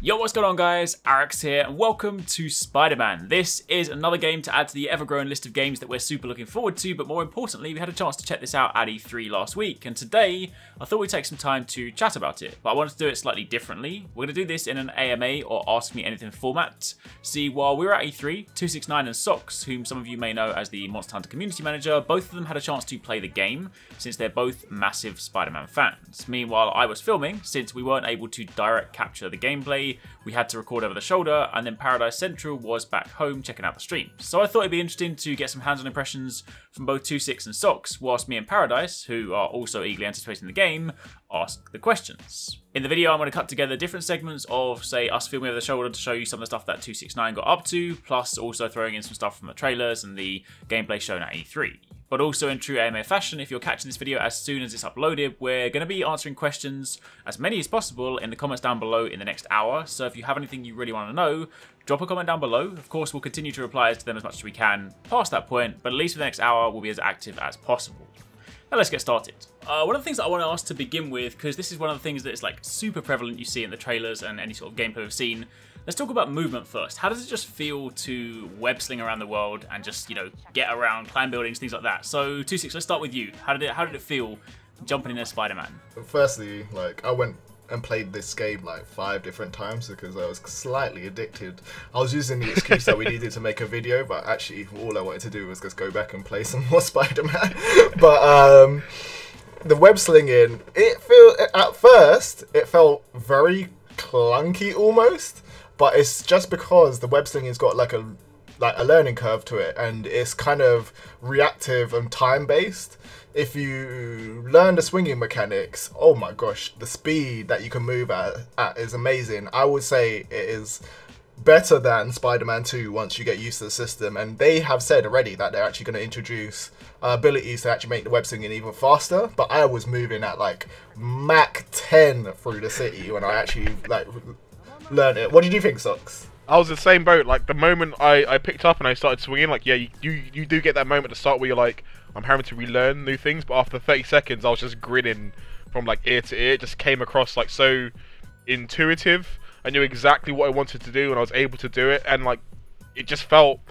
Yo, what's going on guys? Arekkz here and welcome to Spider-Man. This is another game to add to the ever-growing list of games that we're super looking forward to, but more importantly, we had a chance to check this out at E3 last week, and today I thought we'd take some time to chat about it, but I wanted to do it slightly differently. We're going to do this in an AMA or Ask Me Anything format. See, while we were at E3, TwoSixNine and Sox, whom some of you may know as the Monster Hunter community manager, both of them had a chance to play the game, since they're both massive Spider-Man fans. Meanwhile, I was filming, since we weren't able to direct capture the gameplay. We had to record over the shoulder, and then Paradise Central was back home checking out the stream. So I thought it'd be interesting to get some hands-on impressions from both 26 and Sox, whilst me and Paradise, who are also eagerly anticipating the game, ask the questions. In the video, I'm going to cut together different segments of, say, us filming over the shoulder to show you some of the stuff that 269 got up to, plus also throwing in some stuff from the trailers and the gameplay shown at E3. But also in true AMA fashion, if you're catching this video as soon as it's uploaded, we're going to be answering questions, as many as possible, in the comments down below in the next hour. So if you have anything you really want to know, drop a comment down below. Of course, we'll continue to reply to them as much as we can past that point, but at least for the next hour, we'll be as active as possible. Now let's get started. One of the things that I want to ask to begin with, because this is one of the things that is like super prevalent you see in the trailers and any sort of gameplay we've seen. Let's talk about movement first. How does it just feel to web sling around the world and just, you know, get around, climb buildings, things like that? So 26, let's start with you. How did it feel jumping in as Spider-Man? Firstly, like, I went and played this game like 5 different times because I was slightly addicted. I was using the excuse that we needed to make a video, but actually all I wanted to do was just go back and play some more Spider-Man. But the web slinging, at first it felt very clunky almost, but it's just because the web slinging's got like a learning curve to it, and it's kind of reactive and time based. If you learn the swinging mechanics, oh my gosh, the speed that you can move at is amazing. I would say it is better than Spider-Man 2 once you get used to the system, and they have said already that they're actually going to introduce abilities to actually make the web slinging even faster. But I was moving at like Mach 10 through the city when I actually like learned it. What did you think, Sox? I was the same boat. Like the moment I picked up and I started swinging, like yeah, you do get that moment at the start where you're like, I'm having to relearn new things. But after 30 seconds, I was just grinning from like ear to ear. It just came across like so intuitive. I knew exactly what I wanted to do and I was able to do it. And like it just felt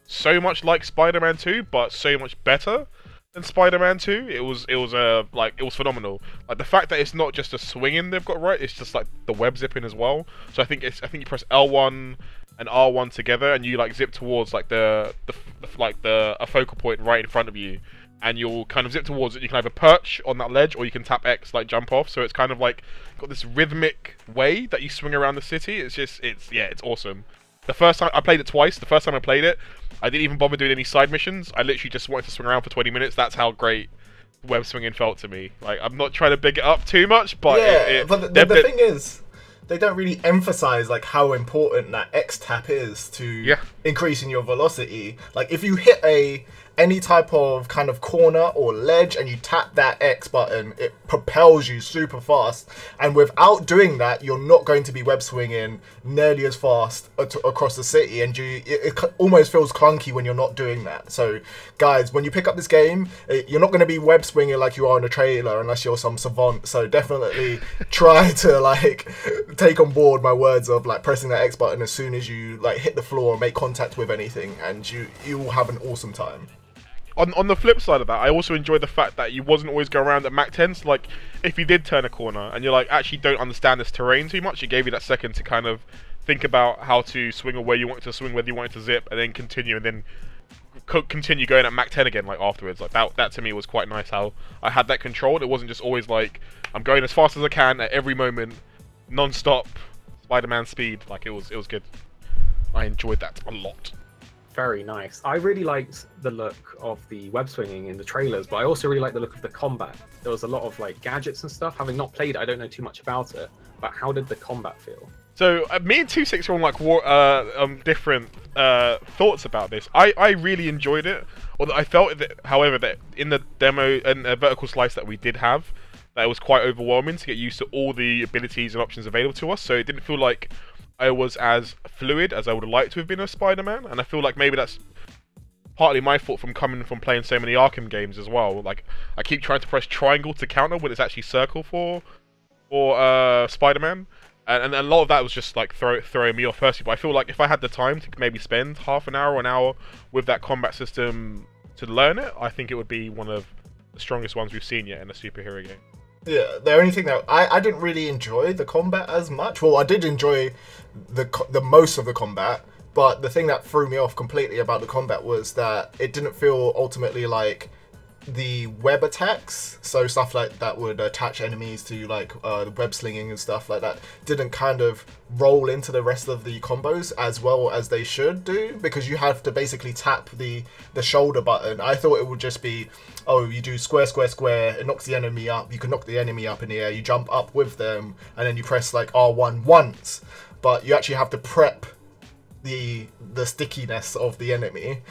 so much like Spider-Man 2, but so much better than Spider-Man 2. It was phenomenal. Like the fact that it's not just a swinging they've got right, it's just like the web zipping as well. So I think you press L1 and R1 together and you like zip towards like a focal point right in front of you, and you'll kind of zip towards it. You can either perch on that ledge or you can tap X like jump off. So it's kind of like got this rhythmic way that you swing around the city. It's awesome. The first time I played it twice. The first time I played it, I didn't even bother doing any side missions. I literally just wanted to swing around for 20 minutes. That's how great web swinging felt to me. Like, I'm not trying to big it up too much, but yeah, but the thing is, they don't really emphasize like how important that X tap is to increasing your velocity. Like if you hit any type of kind of corner or ledge and you tap that X button, it propels you super fast. And without doing that, you're not going to be web swinging nearly as fast across the city, and it almost feels clunky when you're not doing that. So guys, when you pick up this game, you're not going to be web swinging like you are in a trailer unless you're some savant. So definitely try to like take on board my words of like pressing that X button as soon as you like hit the floor and make contact with anything, and you will have an awesome time. On the flip side of that, I also enjoyed the fact that you wasn't always going around at Mach 10. So like, if you did turn a corner and you're like, actually don't understand this terrain too much, it gave you that second to kind of think about how to swing or where you wanted to swing, whether you wanted to zip, and then continue, and then continue going at Mach 10 again, like afterwards. Like that to me was quite nice how I had that controlled. It wasn't just always like, I'm going as fast as I can at every moment, non-stop Spider-Man speed. Like it was good. I enjoyed that a lot. Very nice. I really liked the look of the web swinging in the trailers, but I also really liked the look of the combat. There was a lot of like gadgets and stuff. Having not played it, I don't know too much about it, but how did the combat feel? So me and 26 were on like different thoughts about this. I really enjoyed it, although I felt that, however, that in the demo and vertical slice that we did have, that it was quite overwhelming to get used to all the abilities and options available to us. So it didn't feel like I was as fluid as I would have liked to have been as Spider-Man, and I feel like maybe that's partly my fault from coming from playing so many Arkham games as well. Like I keep trying to press triangle to counter when it's actually circle for Spider-Man, And a lot of that was just like throwing me off personally. But I feel like if I had the time to maybe spend half an hour or an hour with that combat system to learn it, I think it would be one of the strongest ones we've seen yet in a superhero game. Yeah, the only thing that I didn't really enjoy the combat as much. Well, I did enjoy the most of the combat, but the thing that threw me off completely about the combat was that it didn't feel ultimately like the web attacks, so stuff like that would attach enemies to like the web slinging and stuff like that, didn't kind of roll into the rest of the combos as well as they should do, because you have to basically tap the shoulder button. I thought it would just be, oh, you do square square square, it knocks the enemy up, you can knock the enemy up in the air, you jump up with them, and then you press like R1 once, but you actually have to prep the stickiness of the enemy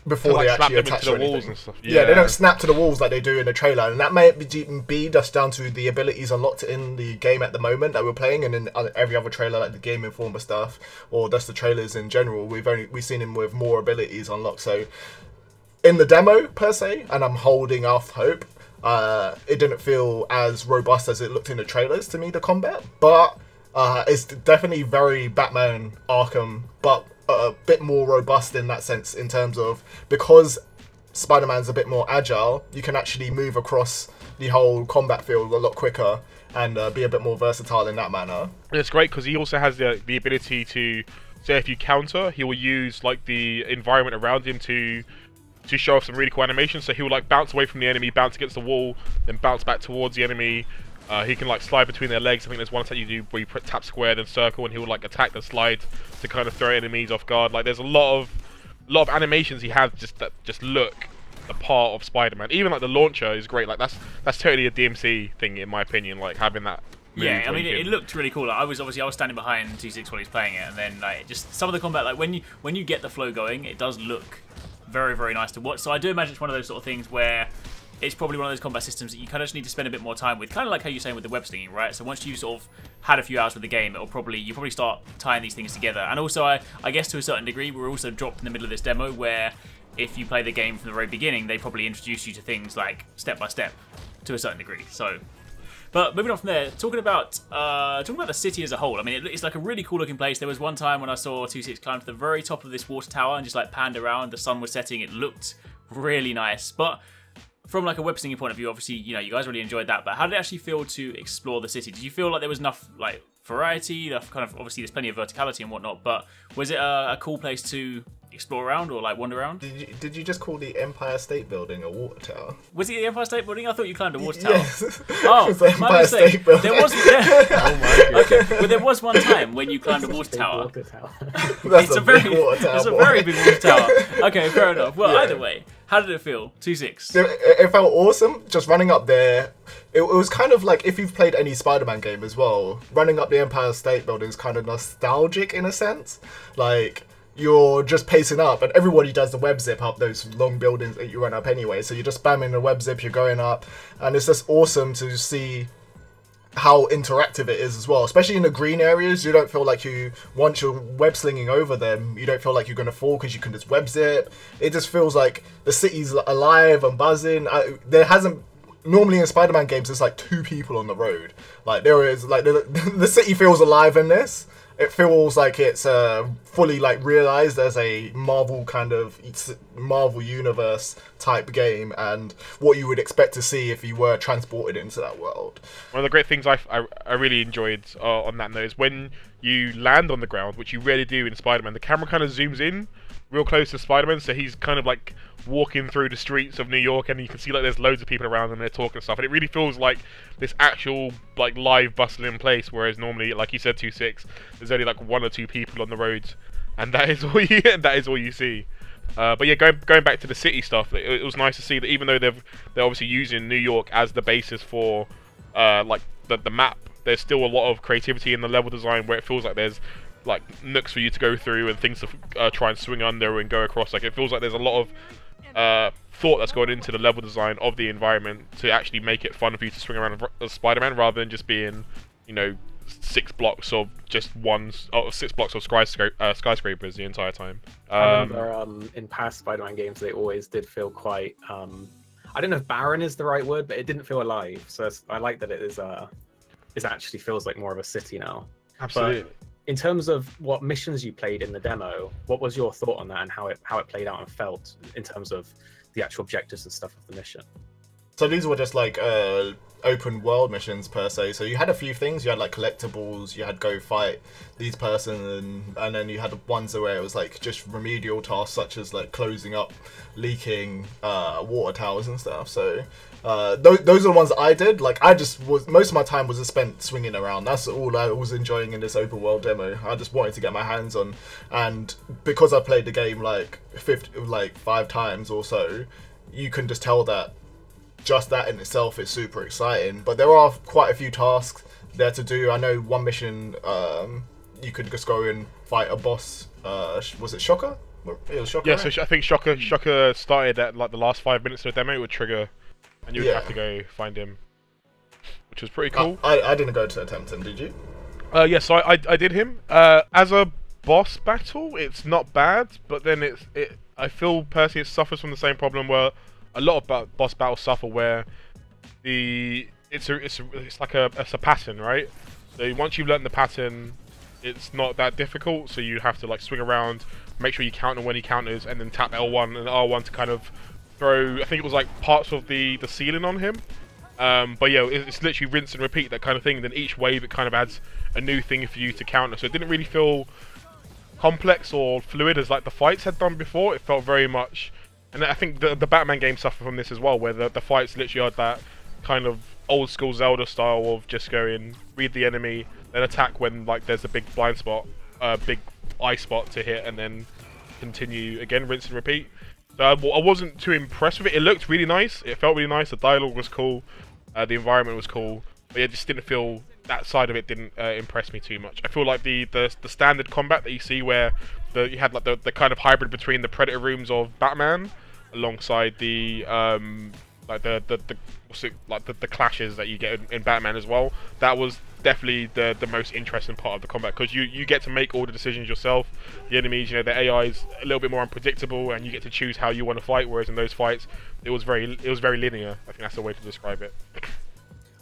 before like they actually them attach into to the walls anything. and stuff. Yeah, they don't snap to the walls like they do in the trailer, and that may be just down to the abilities unlocked in the game at the moment that we're playing, and in every other trailer, like the Game Informer stuff, or just the trailers in general, we've seen him with more abilities unlocked. So in the demo per se, and I'm holding off hope, it didn't feel as robust as it looked in the trailers to me, the combat, but it's definitely very Batman Arkham, but a bit more robust in that sense, in terms of, because Spider-Man's a bit more agile, you can actually move across the whole combat field a lot quicker and be a bit more versatile in that manner. And it's great because he also has the ability to, say if you counter, he will use like the environment around him to show off some really cool animations. So he will like bounce away from the enemy, bounce against the wall, then bounce back towards the enemy. He can like slide between their legs. I think there's one attack you do where you tap square then circle, and he will like attack the slide to kind of throw enemies off guard. Like there's a lot of animations he has that just look the part of Spider-Man. Even like the launcher is great. Like that's totally a DMC thing in my opinion. Like having that. Yeah, I mean, it looked really cool. Like, I was standing behind 2-6 while he's playing it, and then like just some of the combat, like when you get the flow going, it does look very, very nice to watch. So I do imagine it's one of those sort of things where it's probably one of those combat systems that you kind of just need to spend a bit more time with, kind of like how you're saying with the web slinging, right? So once you've sort of had a few hours with the game, you probably start tying these things together. And also, I guess to a certain degree, we're also dropped in the middle of this demo where if you play the game from the very beginning, they probably introduce you to things like step by step to a certain degree. So, but moving on from there, talking about the city as a whole. I mean, it's like a really cool looking place. There was one time when I saw 2-6 climb to the very top of this water tower and just like panned around. The sun was setting. It looked really nice, but from like a web slinging point of view, obviously, you know, you guys really enjoyed that, but how did it actually feel to explore the city? Did you feel like there was enough like variety, enough kind of, obviously there's plenty of verticality and whatnot, but was it a cool place to explore around or like wander around? Did you just call the Empire State Building a water tower? Was it the Empire State Building? I thought you climbed a water tower. Yes. Oh, the my Empire mistake. State Building. There was Oh my god. okay, but there was one time when you climbed a water tower. That's It's a very big water tower. it's a boy. very big water tower. Okay, fair enough. Well, Yeah. either way, how did it feel? 2-6. It felt awesome just running up there. It was kind of like, if you've played any Spider-Man game as well, running up the Empire State Building is kind of nostalgic in a sense. Like, you're just pacing up, and everybody does the web zip up those long buildings that you run up anyway. So you're just spamming the web zip, you're going up, and it's just awesome to see how interactive it is as well. Especially in the green areas, you don't feel like once you're web slinging over them, you don't feel like you're going to fall because you can just web zip. It just feels like the city's alive and buzzing. Normally in Spider-Man games, there's like 2 people on the road. Like there is, like the city feels alive in this. It feels like it's fully like realized as a Marvel Marvel Universe type game, and what you would expect to see if you were transported into that world. One of the great things I really enjoyed on that note is when you land on the ground, which you rarely do in Spider-Man, the camera kind of zooms in real close to Spider-Man, so he's kind of like walking through the streets of New York, and you can see like there's loads of people around and they're talking and stuff, and it really feels like this actual like live bustling place, whereas normally, like you said, 2-6, there's only like 1 or 2 people on the roads, and that is all you see. But yeah, going back to the city stuff, it was nice to see that even though they're obviously using New York as the basis for like the map, there's still a lot of creativity in the level design where it feels like there's like nooks for you to go through and things to try and swing under and go across. Like it feels like there's a lot of thought that's gone into the level design of the environment to actually make it fun for you to swing around as Spider-Man, rather than just being, you know, 6 blocks of just 6 blocks of skyscrapers the entire time. I remember in past Spider-Man games, they always did feel quite. I don't know if barren is the right word, but it didn't feel alive. So I like that it is is actually feels like more of a city now. Absolutely. But in terms of what missions you played in the demo, what was your thought on that and how it played out and felt in terms of the actual objectives and stuff of the mission? So these were just like open world missions per se. So you had a few things. You had like collectibles. You had go fight these person, and then you had ones where it was like just remedial tasks such as like closing up leaking water towers and stuff. So those are the ones that I did. Like I just was most of my time was spent swinging around. That's all I was enjoying in this open world demo. I just wanted to get my hands on, and because I played the game like 5 times or so, you can just tell that just that in itself is super exciting. But there are quite a few tasks there to do. I know one mission you could just go and fight a boss. Was it Shocker? It was Shocker. Yeah, right? so I think Shocker started at like the last 5 minutes of the demo. It would trigger, and you would have to go find him, which was pretty cool. I didn't go to attempt him. Did you? Yeah, so I did him as a boss battle. It's not bad, but then I feel personally it suffers from the same problem where a lot of boss battles suffer, where it's like a pattern, right? So once you've learned the pattern, it's not that difficult. So you have to like swing around, make sure you counter when he counters, and then tap L1 and R1 to kind of throw. I think it was like parts of the ceiling on him. But yeah, it's literally rinse and repeat, that kind of thing. Then each wave it kind of adds a new thing for you to counter. So it didn't really feel complex or fluid as like the fights had done before. It felt very much. And I think the Batman games suffer from this as well, where the fights literally are that kind of old school Zelda style of just going, read the enemy, then attack when like there's a big blind spot, big eye spot to hit, and then continue again, rinse and repeat. So I wasn't too impressed with it. It looked really nice, it felt really nice, the dialogue was cool, the environment was cool, but yeah, just didn't feel, that side of it didn't impress me too much. I feel like the standard combat that you see where you had like the kind of hybrid between the Predator rooms of Batman alongside the the clashes that you get in Batman as well. That was definitely the most interesting part of the combat, because you get to make all the decisions yourself. The enemies, you know, the AI is a little bit more unpredictable, and you get to choose how you want to fight. Whereas in those fights, it was very linear. I think that's the way to describe it.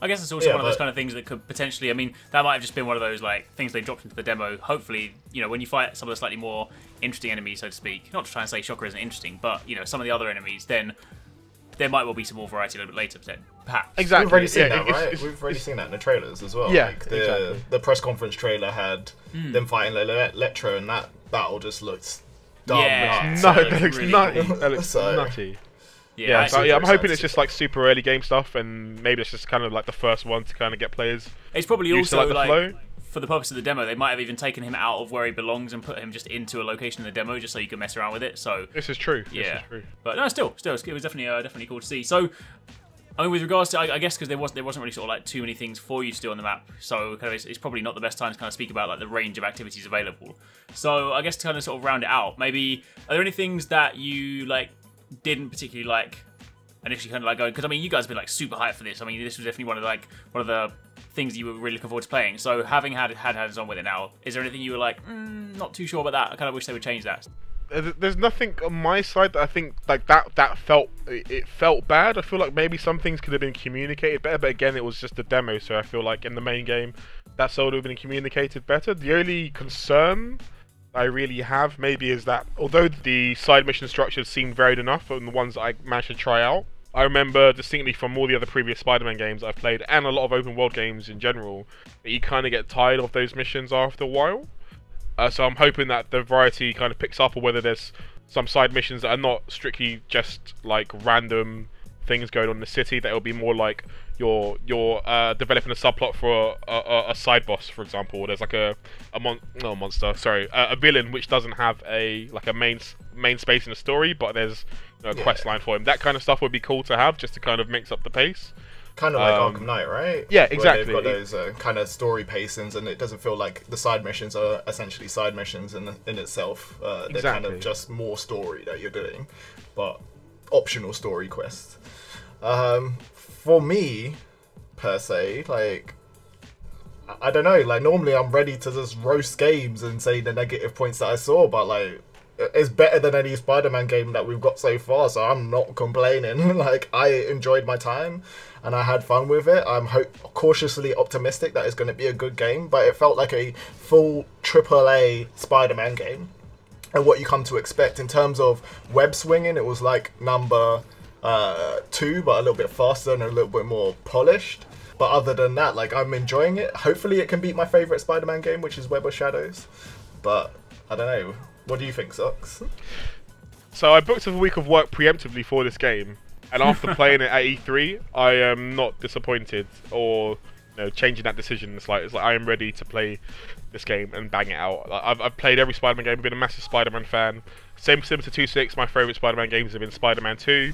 I guess it's also one of those kind of things that could potentially, I mean, that might have just been one of those like things they dropped into the demo. Hopefully, you know, when you fight some of the slightly more interesting enemies, so to speak, not to try and say Shocker isn't interesting, but, you know, some of the other enemies, then there might well be some more variety a little bit later, perhaps. Exactly. We've already seen that, right? We've already seen that in the trailers as well. Yeah, like exactly. The press conference trailer had them fighting Electro, and that battle just looks dumb. Yeah, No, so that looks really nutty. cool. That looks So- nutty. Yeah, So yeah, I'm hoping excited it's just like super early game stuff, and maybe it's just kind of like the first one to kind of get players it's probably used to also the like, flow. for the purpose of the demo, they might have even taken him out of where he belongs and put him just into a location in the demo, just so you can mess around with it. So This is true. yeah, This is true. but no, still, it was definitely cool to see. So, I mean, with regards to, I guess, because there wasn't really sort of like too many things for you to do on the map, so kind of it's probably not the best time to kind of speak about like the range of activities available. So, I guess to kind of sort of round it out, maybe are there any things that you like didn't particularly like initially, kind of like going, because I mean, you guys have been like super hyped for this. I mean, this was definitely one of the things you were really looking forward to playing. So, having had hands on with it now, is there anything you were like, not too sure about that? I kind of wish they would change that. There's nothing on my side that I think like that felt bad. I feel like maybe some things could have been communicated better, but again, it was just a demo, so I feel like in the main game that sort of been communicated better. The only concern I really have maybe is that although the side mission structures seemed varied enough from the ones that I managed to try out, I remember distinctly from all the other previous Spider-Man games I've played and a lot of open world games in general that you kind of get tired of those missions after a while. So I'm hoping that the variety kind of picks up, or whether there's some side missions that are not strictly just like random things going on in the city, that it'll be more like you're developing a subplot for a side boss, for example. Or there's like a villain which doesn't have a main space in the story, but there's a quest line for him. That kind of stuff would be cool to have, just to kind of mix up the pace. Kind of like Arkham Knight, right? Yeah, exactly. Where they've got those kind of story pacings, and it doesn't feel like the side missions are essentially side missions in itself. They're kind of just more story that you're doing, but optional story quests. For me, per se, like, I don't know, like, normally I'm ready to just roast games and say the negative points that I saw, but like, is better than any Spider-Man game that we've got so far, so I'm not complaining. Like, I enjoyed my time and I had fun with it. I'm cautiously optimistic that it's going to be a good game, but it felt like a full AAA Spider-Man game. And what you come to expect in terms of web swinging, it was like number 2, but a little bit faster and a little bit more polished. But other than that, like, I'm enjoying it. Hopefully it can beat my favourite Spider-Man game, which is Web of Shadows. But I don't know. What do you think, Socks? So I booked a week of work preemptively for this game, and after playing it at E3, I am not disappointed or changing that decision. It's like I am ready to play this game and bang it out. I've played every Spider-Man game. I've been a massive Spider-Man fan. Same similar to 2.6. My favourite Spider-Man games have been Spider-Man 2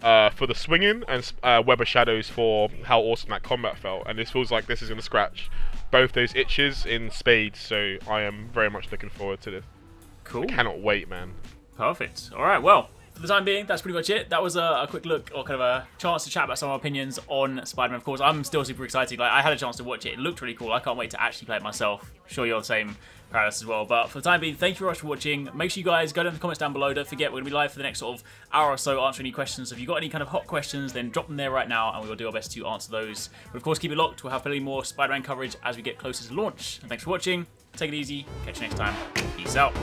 for the swinging, and Web of Shadows for how awesome that combat felt. And this feels like this is going to scratch both those itches in spades. So I am very much looking forward to this. Cool. I cannot wait, man. Perfect. All right, well, for the time being, that's pretty much it. That was a quick look, or kind of a chance to chat about some of our opinions on Spider-Man. Of course, I'm still super excited. Like, I had a chance to watch it. It looked really cool. I can't wait to actually play it myself. Sure, you're the same, Paris, as well. But for the time being, thank you very much for watching. Make sure you guys go down in the comments down below. Don't forget, we're going to be live for the next sort of hour or so answering any questions. So if you've got any kind of hot questions, then drop them there right now, and we will do our best to answer those. But of course, keep it locked. We'll have plenty more Spider-Man coverage as we get closer to launch. And thanks for watching. Take it easy. Catch you next time. Peace out.